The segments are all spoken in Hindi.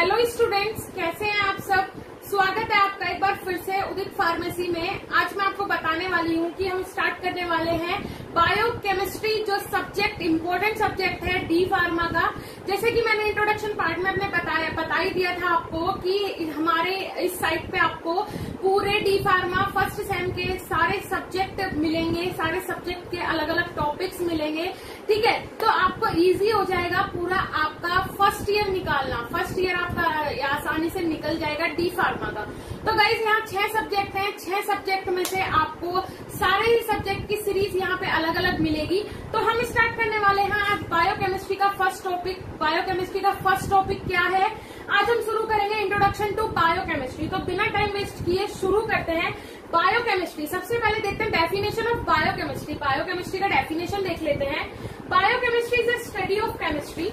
हेलो स्टूडेंट्स, कैसे हैं आप सब। स्वागत है आपका एक बार फिर से उदित फार्मेसी में। आज मैं आपको बताने वाली हूँ कि हम स्टार्ट करने वाले हैं बायोकेमिस्ट्री, जो सब्जेक्ट इम्पोर्टेंट सब्जेक्ट है डी फार्मा का। जैसे कि मैंने इंट्रोडक्शन पार्ट में अपने बता ही दिया था आपको कि हमारे इस साइट पे आपको पूरे डी फार्मा फर्स्ट सेम के सारे सब्जेक्ट मिलेंगे, सारे सब्जेक्ट के अलग अलग टॉपिक्स मिलेंगे। ठीक है, तो आपको इजी हो जाएगा पूरा आपका फर्स्ट ईयर निकालना। फर्स्ट ईयर आपका आसानी से निकल जाएगा डी फार्मा का। तो गाइज यहाँ 6 सब्जेक्ट हैं, 6 सब्जेक्ट में से आपको सारे ही सब्जेक्ट की सीरीज यहाँ पे अलग अलग मिलेगी। तो हम स्टार्ट करने वाले हैं आज बायोकेमिस्ट्री का फर्स्ट टॉपिक। बायोकेमिस्ट्री का फर्स्ट टॉपिक क्या है, आज हम शुरू करेंगे इंट्रोडक्शन टू बायोकेमिस्ट्री। तो बिना टाइम वेस्ट किए शुरू करते हैं बायोकेमिस्ट्री। सबसे पहले देखते हैं डेफिनेशन ऑफ बायोकेमिस्ट्री। बायोकेमिस्ट्री का डेफिनेशन देख लेते हैं। Biochemistry is a study of chemistry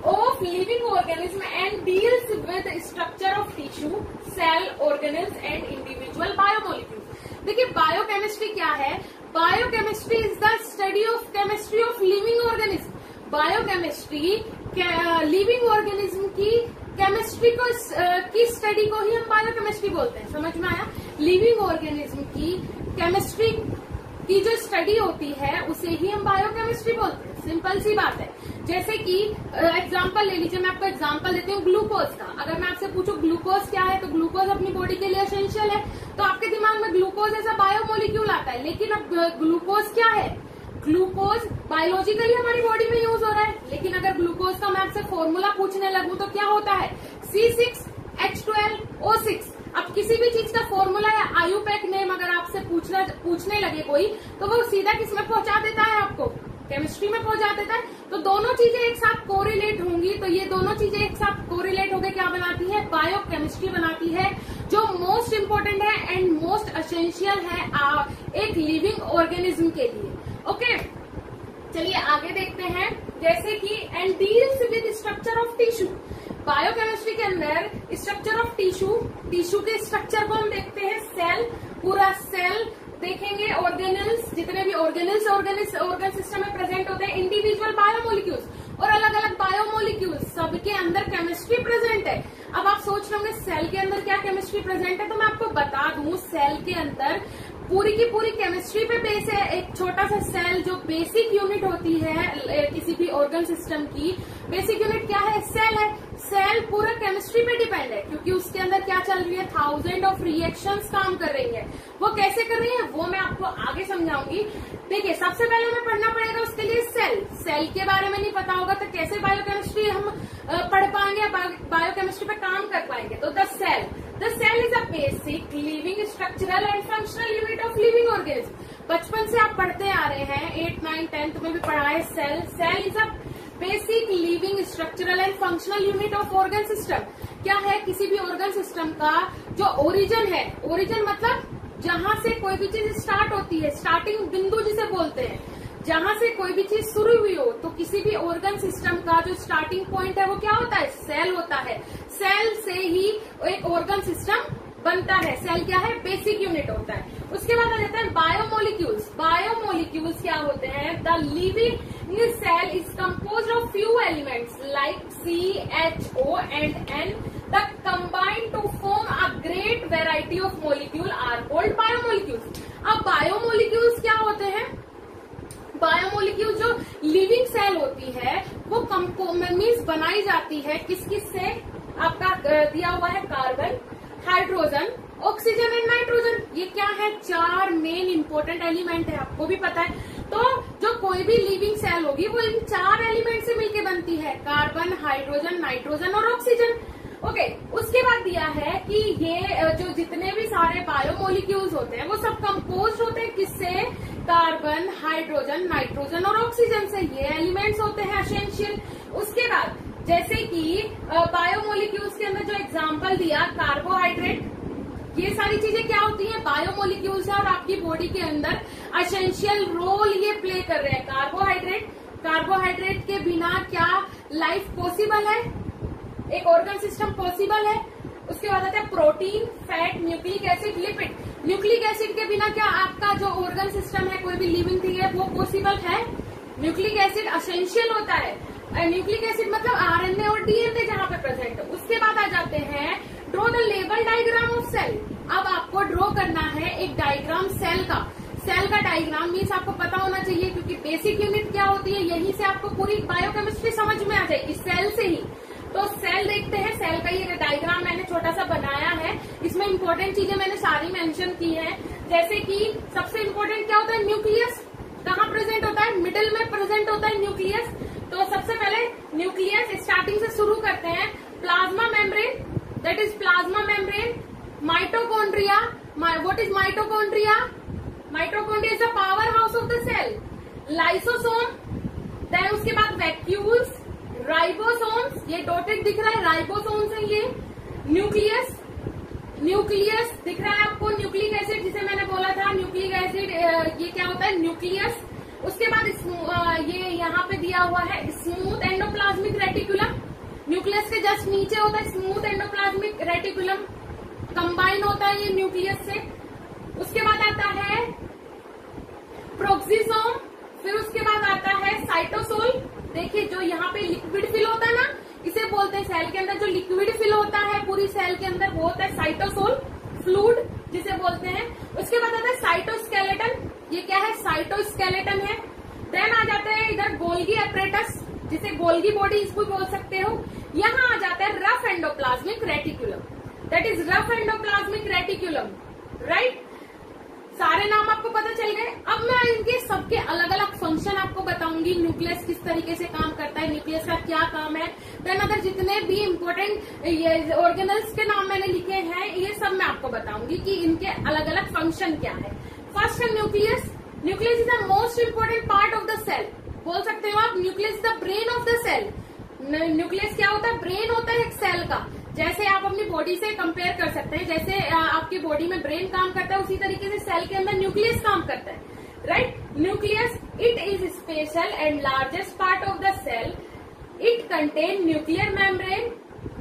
of living organism and deals with structure of tissue, cell, organelles and individual biomolecules। देखिए बायोकेमिस्ट्री क्या है। Biochemistry is the study of chemistry of living organism. Biochemistry living organism की केमिस्ट्री को की स्टडी को ही हम बायोकेमिस्ट्री बोलते हैं। समझ में आया। लिविंग ऑर्गेनिज्म की केमिस्ट्री की जो स्टडी होती है उसे ही हम बायोकेमिस्ट्री बोलते हैं। सिंपल सी बात है। जैसे कि एग्जांपल ले लीजिए, मैं आपको एग्जांपल देती हूँ ग्लूकोज का। अगर मैं आपसे पूछूं ग्लूकोज क्या है, तो ग्लूकोज अपनी बॉडी के लिए एसेंशियल है। तो आपके दिमाग में ग्लूकोज ऐसा बायोमोलिक्यूल आता है, लेकिन अब ग्लूकोज क्या है। ग्लूकोज बायोलॉजिकली हमारी बॉडी में यूज हो रहा है, लेकिन अगर ग्लूकोज का मैं आपसे फॉर्मूला पूछने लगूं तो क्या होता है, C6H12O6। अब किसी भी चीज का फॉर्मूला या आयुपैक नेम अगर आपसे पूछने लगे कोई, तो वो सीधा किसमें पहुंचा देता है, आपको केमिस्ट्री में पहुंचा देता है। तो दोनों चीजें एक साथ कोरिलेट होंगी। तो ये दोनों चीजें एक साथ कोरिलेट होकर क्या बनाती है, बायोकेमिस्ट्री बनाती है, जो मोस्ट इम्पोर्टेंट है एंड मोस्ट एसेंशियल है एक लिविंग ऑर्गेनिज्म के लिए। ओके, चलिए आगे देखते हैं। जैसे कि and deals with structure of tissue. Biochemistry के अंदर स्ट्रक्चर ऑफ टिश्यू के स्ट्रक्चर को हम देखते हैं। सेल, पूरा सेल देखेंगे, ऑर्गेनल्स, जितने भी ऑर्गन सिस्टम में प्रेजेंट होते हैं, इंडिविजुअल बायोमोलिक्यूल्स और अलग अलग बायोमोलिक्यूल्स, सबके अंदर केमिस्ट्री प्रेजेंट है। अब आप सोच रहे होंगे सेल के अंदर क्या केमिस्ट्री प्रेजेंट है, तो मैं आपको बता दूं सेल के अंदर पूरी की पूरी केमिस्ट्री पे बेस है। एक छोटा सा सेल जो बेसिक यूनिट होती है किसी भी ऑर्गन सिस्टम की, बेसिक यूनिट क्या है, सेल है। सेल पूरा केमिस्ट्री पे डिपेंड है, क्योंकि उसके अंदर क्या चल रही है, 1000 ऑफ रिएक्शंस काम कर रही है। वो कैसे कर रही है वो मैं आपको आगे समझाऊंगी। देखिए सबसे पहले हमें पढ़ना पड़ेगा उसके लिए सेल के बारे में नहीं पता होगा तो कैसे बायोकेमिस्ट्री हम पढ़ पाएंगे, बायोकेमिस्ट्री पे काम कर पाएंगे। तो the cell is a basic living structural and functional unit of living organism. बचपन से आप पढ़ते आ रहे हैं, 8, 9, 10th में भी पढ़ा है cell is a basic living structural and functional unit of organ system. क्या है, किसी भी ऑर्गन सिस्टम का जो ओरिजिन है, ओरिजिन मतलब जहां से कोई भी चीज स्टार्ट होती है, स्टार्टिंग बिंदु जिसे बोलते हैं, जहां से कोई भी चीज शुरू हुई हो, तो किसी भी ऑर्गन सिस्टम का जो स्टार्टिंग पॉइंट है वो क्या होता है, सेल होता है। सेल से ही एक ऑर्गन सिस्टम बनता है। सेल क्या है, बेसिक यूनिट होता है। उसके बाद आ जाता है बायोमोलिक्यूल्स। बायोमोलिक्यूल्स क्या होते हैं, the living cell is composed of few elements like CHO and N that combine to form a great variety of molecule are called biomolecules। अब बायोमोलिक्यूल्स क्या होते हैं, बायोमोलिक्यूल जो लिविंग सेल होती है वो मीन्स बनाई जाती है किस से, आपका दिया हुआ है carbon, hydrogen, oxygen and nitrogen. ये क्या है, 4 मेन इंपोर्टेंट एलिमेंट है, आपको भी पता है। तो जो कोई भी लिविंग सेल होगी वो इन 4 एलिमेंट से मिलकर बनती है, कार्बन, हाइड्रोजन, नाइट्रोजन और ऑक्सीजन। ओके, उसके बाद दिया है कि ये जो जितने भी सारे बायोमोलिक्यूल्स होते हैं वो सब कंपोज होते हैं किससे, कार्बन, हाइड्रोजन, नाइट्रोजन और ऑक्सीजन से। ये एलिमेंट्स होते हैं एसेंशियल। उसके बाद जैसे कि बायोमोलिक्यूल्स के अंदर जो एग्जांपल दिया, कार्बोहाइड्रेट, ये सारी चीजें क्या होती हैं, बायोमोलिक्यूल्स है और आपकी बॉडी के अंदर एसेंशियल रोल ये प्ले कर रहे हैं। कार्बोहाइड्रेट के बिना क्या लाइफ पॉसिबल है, एक ऑर्गन सिस्टम पॉसिबल है। उसके बाद आता है protein, fat, nucleic acid, lipid. Nucleic acid के बिना क्या आपका जो ऑर्गन सिस्टम है, कोई भी लिविंग थिंग है, वो पॉसिबल है। न्यूक्लिक एसिड एसेंशियल होता है। न्यूक्लिक एसिड मतलब RNA और DNA जहाँ पे प्रेजेंट है। उसके बाद विजुअल डायग्राम ऑफ सेल। अब आपको ड्रॉ करना है एक डायग्राम सेल का। सेल का डायग्राम मीन्स आपको पता होना चाहिए, क्योंकि बेसिक यूनिट क्या होती है यहीं से आपको पूरी बायोकेमिस्ट्री समझ में आ जाएगी, सेल से ही। तो सेल देखते हैं, सेल का ये डायग्राम मैंने छोटा सा बनाया है। इसमें इंपॉर्टेंट चीजें मैंने सारी मेंशन की है, जैसे कि सबसे इंपॉर्टेंट क्या होता है, न्यूक्लियस कहाँ प्रेजेंट होता है, मिडिल में प्रेजेंट होता है न्यूक्लियस। तो सबसे पहले न्यूक्लियस स्टार्टिंग से शुरू करते हैं। Plasma membrane, that is plasma membrane. Mitochondria, what is mitochondria? Mitochondria is the power house of the cell. Lysosome, then उसके बाद वैक्यूल्स, राइबोसोम्स, ये डॉटेड दिख रहा है, राइबोसोम्स है ये। न्यूक्लियस, न्यूक्लियस दिख रहा है आपको, न्यूक्लिक एसिड जिसे मैंने बोला था, न्यूक्लिक एसिड ये क्या होता है, न्यूक्लियस। उसके बाद ये यहाँ पे दिया हुआ है स्मूथ एंडोप्लाज्मिक रेटिकुलम। न्यूक्लियस के जस्ट नीचे होता है स्मूथ एंडोप्लाज्मिक रेटिकुलम, कंबाइन होता है ये न्यूक्लियस से। उसके बाद आता है प्रोक्सिसोम, फिर उसके बाद आता है साइटोसोल। देखिए जो यहाँ पे लिक्विड फिल होता है ना, इसे बोलते हैं सेल के अंदर जो लिक्विड फिल होता है पूरी सेल के अंदर, वो होता है साइटोसोल, फ्लूइड जिसे बोलते हैं। उसके बाद आता है साइटोस्केलेटन, ये क्या है, साइटोस्केलेटन है। देन आ जाते हैं इधर गोल्गी एपरेटस, जिसे गोल्गी बॉडी इसको बोल सकते हो। यहाँ आ जाता है rough endoplasmic reticulum, that is rough endoplasmic reticulum, right. सारे नाम आपको पता चल गए। अब मैं इनके सबके अलग अलग फंक्शन आपको बताऊंगी, न्यूक्लियस किस तरीके से काम करता है, न्यूक्लियस का क्या काम है। देन अगर जितने भी इम्पोर्टेंट ऑर्गेनल्स के नाम मैंने लिखे हैं ये सब मैं आपको बताऊंगी कि इनके अलग अलग फंक्शन क्या है। फर्स्ट है nucleus. Nucleus is the most important part of the cell, बोल सकते हो आप nucleus is the brain of the cell. Nucleus क्या होता है, ब्रेन होता है एक सेल का। जैसे आप अपनी बॉडी से कंपेयर कर सकते हैं, जैसे आपकी बॉडी में ब्रेन काम करता है उसी तरीके से सेल के अंदर न्यूक्लियस काम करता है, right. Nucleus it is special and largest part of the cell. It contain nuclear membrane,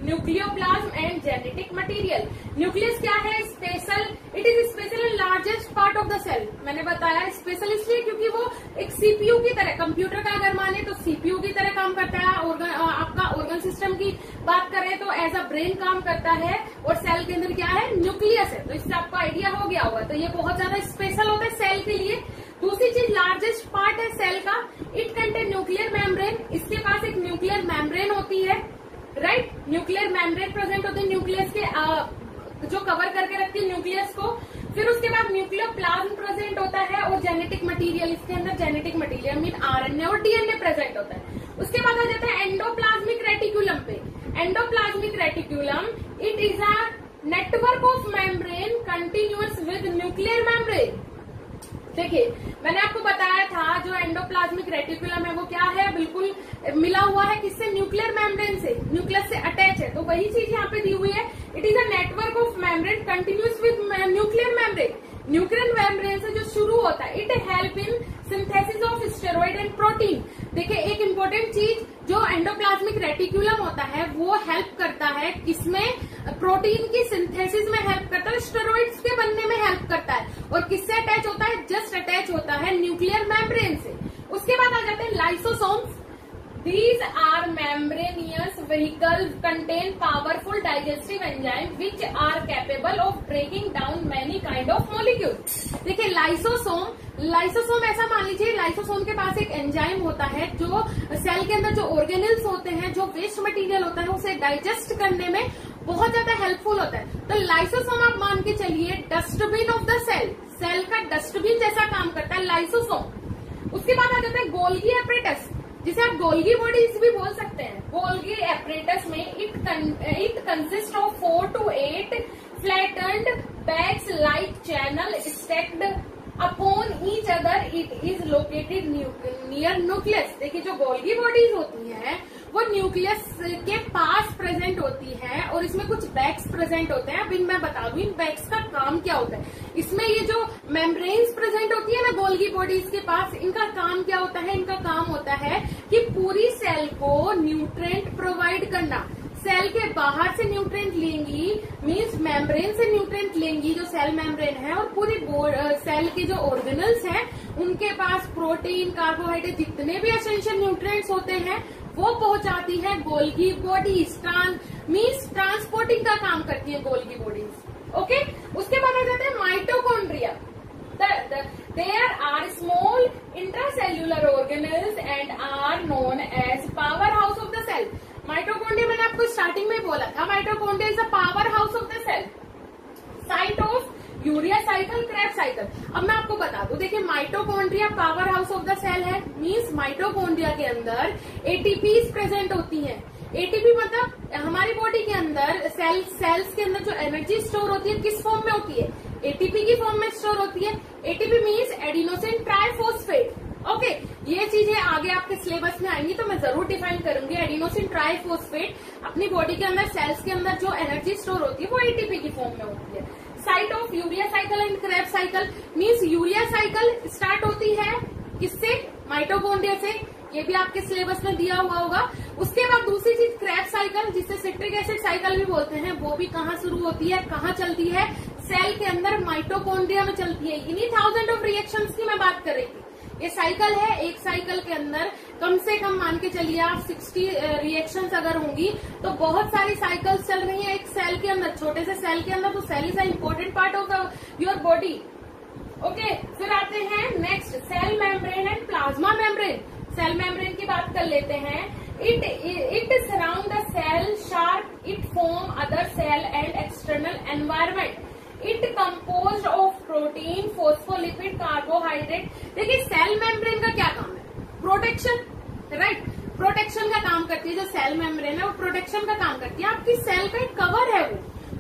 nucleoplasm and genetic material. Nucleus क्या है, special, it is special and largest part of the cell. मैंने बताया स्पेशल इसलिए क्योंकि वो एक सीपीयू की तरह, कंप्यूटर का अगर माने तो सीपीयू की तरह काम करता है। आपका ऑर्गन सिस्टम की बात करें तो एज अ ब्रेन काम करता है, और सेल के अंदर क्या है, न्यूक्लियस है। तो इससे आपको आइडिया हो गया होगा, तो ये बहुत ज्यादा स्पेशल होता है सेल के लिए। दूसरी चीज, लार्जेस्ट पार्ट है सेल का। इट कंटेन न्यूक्लियर मेम्ब्रेन, इसके पास एक न्यूक्लियर मेम्ब्रेन होती है, राइट। न्यूक्लियर मेम्ब्रेन प्रेजेंट होते हैं न्यूक्लियस के, जो कवर करके रखती है न्यूक्लियस को। फिर उसके बाद न्यूक्लियोप्लाज्म प्रेजेंट होता है, और जेनेटिक मटेरियल, इसके अंदर जेनेटिक मटेरियल मीन आरएनए और डीएनए प्रेजेंट होता है। उसके बाद आ जाता है एंडोप्लाज्मिक रेटिकुलम पे। Endoplasmic reticulum it is a network of membrane continuous with nuclear membrane. देखिए मैंने आपको बताया था जो एंडोप्लाज्मिक रेटिकुलम है वो क्या है, बिल्कुल मिला हुआ है किससे, न्यूक्लियर मेम्ब्रेन से, न्यूक्लियस से अटैच है। तो वही चीज यहाँ पे दी हुई है, it is a network of membrane continuous with nuclear membrane. Nuclear membrane से जो शुरू होता है, it help in synthesis of steroid and protein. देखिए एक इम्पोर्टेंट चीज, जो एंडोप्लाज्मिक रेटिकुलम होता है वो हेल्प करता है किसमें, प्रोटीन की सिंथेसिस में हेल्प करता है, स्टेरॉइड्स के बनने में हेल्प करता है। और किससे अटैच होता है, जस्ट अटैच होता है न्यूक्लियर मेम्ब्रेन से। उसके बाद आ जाते हैं lysosomes. These are membranous vehicles contain powerful digestive enzymes which are capable of breaking down many kind of molecules। देखिए लाइसोसोम ऐसा मान लीजिए, लाइसोसोम के पास एक एंजाइम होता है जो सेल के अंदर जो ऑर्गेनल्स होते हैं, जो वेस्ट मटेरियल होता है उसे डाइजेस्ट करने में बहुत ज्यादा हेल्पफुल होता है। तो लाइसोसोम आप मान के चलिए dustbin of the cell, cell का डस्टबिन जैसा काम करता है लाइसोसोम। उसके बाद आ जाता है गोल्गी एपरेटस, जिसे आप गोल्गी बॉडीज भी बोल सकते हैं। गोल्गी एपरेटस में it consist of 4 to 8 flattened bags like channel stacked upon each other. It is located near nucleus. देखिए जो गोल्गी बॉडीज होती है वो न्यूक्लियस के पास प्रेजेंट होती है, और इसमें कुछ बैग्स प्रेजेंट होते हैं। अब मैं बता दूं इन बैग्स का काम क्या होता है। इसमें ये जो मेम्ब्रेन्स प्रेजेंट होती है ना गोल्गी बॉडीज के पास, इनका काम क्या होता है, इनका काम होता है कि पूरी सेल को न्यूट्रिएंट प्रोवाइड करना। सेल के बाहर से न्यूट्रिएंट लेंगी, मींस मेम्ब्रेन से न्यूट्रिएंट लेंगी जो सेल मेम्ब्रेन है, और पूरी सेल के जो ऑर्गेनल्स हैं उनके पास प्रोटीन, कार्बोहाइड्रेट, जितने भी एसेंशियल न्यूट्रिएंट्स होते हैं वो पहुंचाती है गोल्गी बॉडीज। मींस ट्रांसपोर्टिंग का काम करती है गोल्गी बॉडीज। ओके, उसके बाद आ जाते हैं mitochondria. There are small intracellular organelles and are known as powerhouse of the cell. Mitochondria मैंने आपको स्टार्टिंग में बोला था, mitochondria is the power house of the cell, site of urea cycle, Krebs cycle. अब मैं आपको बता दूं, देखिए mitochondria power house of the cell है, मींस माइटोकॉन्ड्रिया के अंदर एटीपीज प्रेजेंट होती हैं। एटीपी मतलब हमारी बॉडी के अंदर सेल्स के अंदर जो एनर्जी स्टोर होती है किस फॉर्म में होती है, एटीपी की फॉर्म में स्टोर होती है। ATP means adenosine triphosphate. Okay, ये चीजें आगे आपके सिलेबस में आएंगी तो मैं जरूर डिफाइन करूंगी। एडिनोसिन ट्राइफॉस्फेट अपनी बॉडी के अंदर सेल्स के अंदर जो एनर्जी स्टोर होती है वो एटीपी की फॉर्म में होती है। Site of urea cycle and Krebs cycle means urea cycle start होती है किससे, माइटोकॉन्ड्रिया से, ये भी आपके सिलेबस में दिया हुआ होगा। उसके बाद दूसरी चीज क्रेब्स साइकिल, जिसे सिट्रिक एसिड साइकिल भी बोलते हैं, वो भी कहाँ शुरू होती है, कहाँ चलती है, सेल के अंदर माइटोकॉन्ड्रिया में चलती है। इन्हीं थाउजेंड ऑफ रिएक्शंस की मैं बात कर रही थी। ये साइकिल है, एक साइकिल के अंदर कम से कम मान के चलिए आप 60 रिएक्शंस अगर होंगी तो बहुत सारी साइकिल्स चल रही है एक सेल के अंदर, छोटे से सेल के अंदर। तो cell is a important part of your body. Okay, फिर आते हैं next, cell membrane and plasma membrane. Cell membrane की बात कर लेते हैं। It surround the cell sharp, it form other cell and external environment. It composed of protein, phospholipid, carbohydrate. देखिए सेल मेम्ब्रेन का क्या काम है, प्रोटेक्शन, राइट, प्रोटेक्शन का काम करती है। जो सेल मेम्ब्रेन है वो प्रोटेक्शन का काम करती है। आपकी सेल का एक कवर है, वो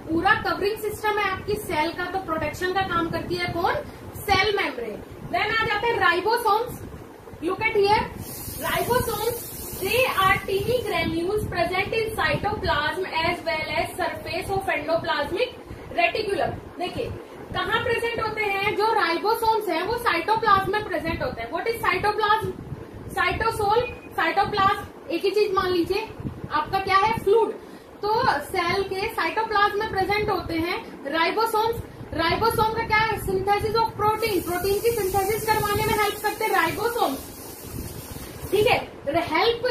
पूरा कवरिंग सिस्टम है आपकी सेल का, तो प्रोटेक्शन का काम करती है कौन, सेल मेम्ब्रेन। देन आ जाते हैं ribosomes. Look at here, ribosomes, they are teeny granules present in cytoplasm as well as surface of endoplasmic reticulum. देखिए कहाँ प्रेजेंट होते हैं, जो राइबोसोम्स हैं वो साइटोप्लाज्म में प्रेजेंट होते हैं। What is cytoplasm, cytosol, cytoplasm एक ही चीज मान लीजिए, आपका क्या है, फ्लूइड। तो सेल के साइटोप्लाज्म में प्रेजेंट होते हैं राइबोसोम्स। राइबोसोम का क्या है, सिंथेसिस ऑफ प्रोटीन, प्रोटीन की सिंथेसिस करवाने में हेल्प करते हैं राइबोसोम्स। ठीक है, हेल्प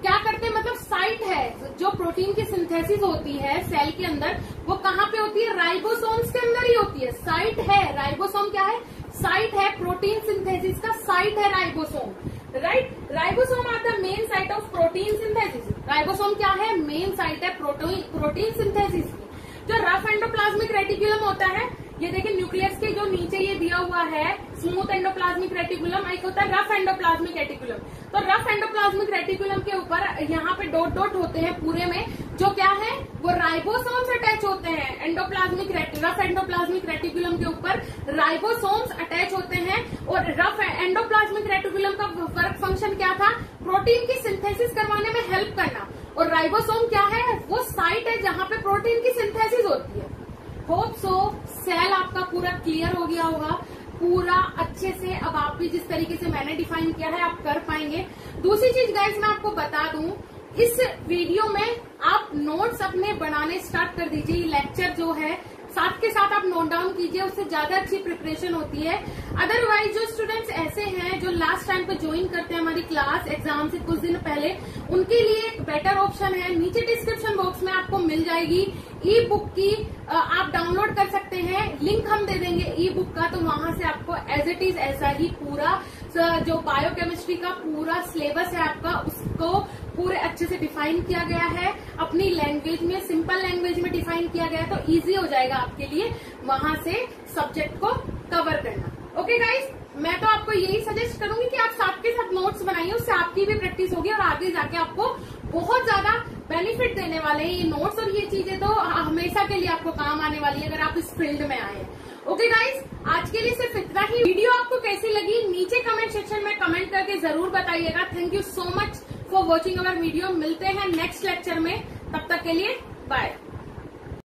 क्या करते हैं, मतलब साइट है जो प्रोटीन की सिंथेसिस होती है सेल के अंदर, वो कहाँ पे होती है, राइबोसोम्स के अंदर ही होती है। साइट है, राइबोसोम क्या है, साइट है, प्रोटीन सिंथेसिस का साइट है ribosome, right. Ribosome are the main site of protein synthesis. Ribosome क्या है, मेन साइट है प्रोटीन सिंथेसिस की। जो रफ एंडोप्लाज्मिक रेटिकुलम होता है, ये देखिए न्यूक्लियस के जो नीचे ये दिया हुआ है स्मूथ एंडोप्लाज्मिक रेटिकुलम, एक होता है रफ एंडोप्लाज्मिक रेटिकुलम। तो रफ एंडोप्लाज्मिक रेटिकुलम के ऊपर यहाँ पे डॉट डॉट होते हैं पूरे में, जो क्या है वो राइबोसोम्स अटैच होते हैं। रफ एंडोप्लाज्मिक रेटिकुलम के ऊपर राइबोसोम्स अटैच होते हैं। और रफ एंडोप्लाज्मिक रेटिकुलम का वर्क फंक्शन क्या था, प्रोटीन की सिंथेसिस करवाने में हेल्प करना। और राइबोसोम क्या है, वो साइट है जहाँ पे प्रोटीन की सिंथेसिस होती है। होप सो सेल आपका पूरा क्लियर हो गया होगा, पूरा अच्छे से। अब आप भी जिस तरीके से मैंने डिफाइन किया है आप कर पाएंगे। दूसरी चीज गाइस मैं आपको बता दूं, इस वीडियो में आप नोट्स अपने बनाने स्टार्ट कर दीजिए। लेक्चर जो है साथ के साथ आप नोट डाउन कीजिए, उससे ज्यादा अच्छी प्रिपरेशन होती है। अदरवाइज जो स्टूडेंट्स ऐसे हैं जो लास्ट टाइम पे ज्वाइन करते हैं हमारी क्लास एग्जाम से कुछ दिन पहले, उनके लिए एक बेटर ऑप्शन है, नीचे डिस्क्रिप्शन बॉक्स में आपको मिल जाएगी ई बुक की, आप डाउनलोड कर सकते हैं, लिंक हम दे देंगे ई बुक का। तो वहां से आपको एज इट इज ऐसा ही पूरा जो बायोकेमिस्ट्री का पूरा सिलेबस है आपका, उसको पूरे अच्छे से डिफाइन किया गया है, अपनी लैंग्वेज में, सिंपल लैंग्वेज में डिफाइन किया गया है। तो इजी हो जाएगा आपके लिए वहां से सब्जेक्ट को कवर करना। ओके गाइस, मैं तो आपको यही सजेस्ट करूंगी कि आप साथ के साथ नोट्स बनाइए, उससे आपकी भी प्रैक्टिस होगी और आगे जाके आपको बहुत ज्यादा बेनिफिट देने वाले हैं ये नोट्स। और ये चीजें तो हमेशा के लिए आपको काम आने वाली है अगर आप इस फील्ड में आए। ओके गाइस, आज के लिए सिर्फ इतना ही। वीडियो आपको कैसी लगी नीचे कमेंट सेक्शन में कमेंट करके जरूर बताइएगा। Thank you so much for watching our video. मिलते हैं नेक्स्ट लेक्चर में, तब तक के लिए बाय।